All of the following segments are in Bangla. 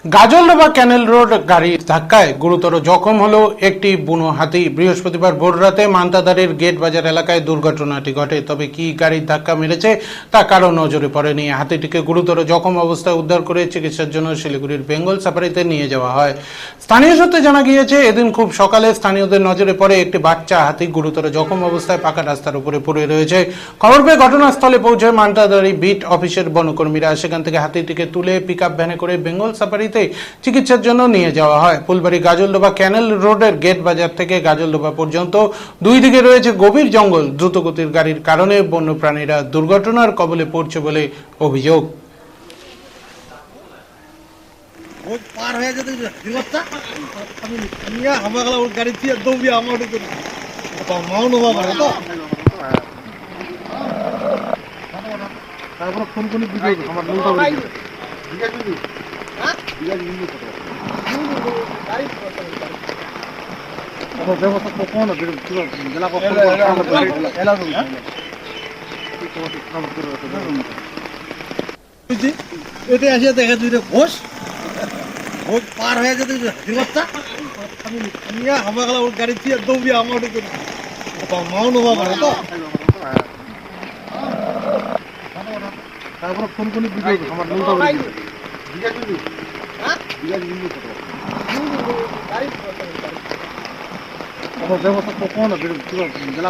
গাজলডোবা ক্যানেল রোড গাড়ির ধাক্কায় গুরুতর জখম হলো একটি বুনো হাতি। বৃহস্পতিবার ভোররাতে মান্তাদারের গেট বাজার এলাকায় দুর্ঘটনাটি ঘটে। তবে কি গাড়ির ধাক্কা মেরেছে তা কারো নজরে পড়েনি। হাতিটিকে গুরুতর জখম অবস্থায় উদ্ধার করে চিকিৎসার জন্য শিলিগুড়ির বেঙ্গল সাফারিতে নিয়ে যাওয়া হয়। স্থানীয় সূত্রে জানা গিয়েছে, এদিন খুব সকালে স্থানীয়দের নজরে পড়ে একটি বাচ্চা হাতি গুরুতর জখম অবস্থায় পাকা রাস্তার উপরে পড়ে রয়েছে। খবর পেয়ে ঘটনাস্থলে পৌঁছে মান্তাদারি বিট অফিসের বনকর্মীরা সেখান থেকে হাতিটিকে তুলে পিকআপ ভ্যানে করে বেঙ্গল সাফারি চিকিৎসার জন্য নিয়ে যাওয়া হয়। ফুলবাড়ি গাজলডোবা ক্যানেল রোডের গেট বাজার থেকে গাজলডোবা পর্যন্ত দুই দিকে রয়েছে গভীর জঙ্গল। দ্রুতগতির গাড়ির কারণে বন্যপ্রাণীরা দুর্ঘটনার কবলে পড়ছে বলে অভিযোগ। পার হয়ে যেতে আমাকে ওর গাড়ি দিয়ে দৌড়িয়ে আমার মাউন হওয়া তো তারপরে ফোন করে আমার ব্যবস্থা কোন জেলা এটা আসিয়া দেখা দুইটা ঘোষ ঘোষ পার হয়ে যেতে বাচ্চা আমাকে ওর গাড়ি দিয়ে দৌড়িয়ে আমার মাউন হওয়া তো তারপরে ফোন করে আমার ব্যবস্থা কোন জেলা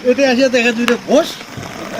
এটা আসিয়া দেখা দুইটা ঘোষ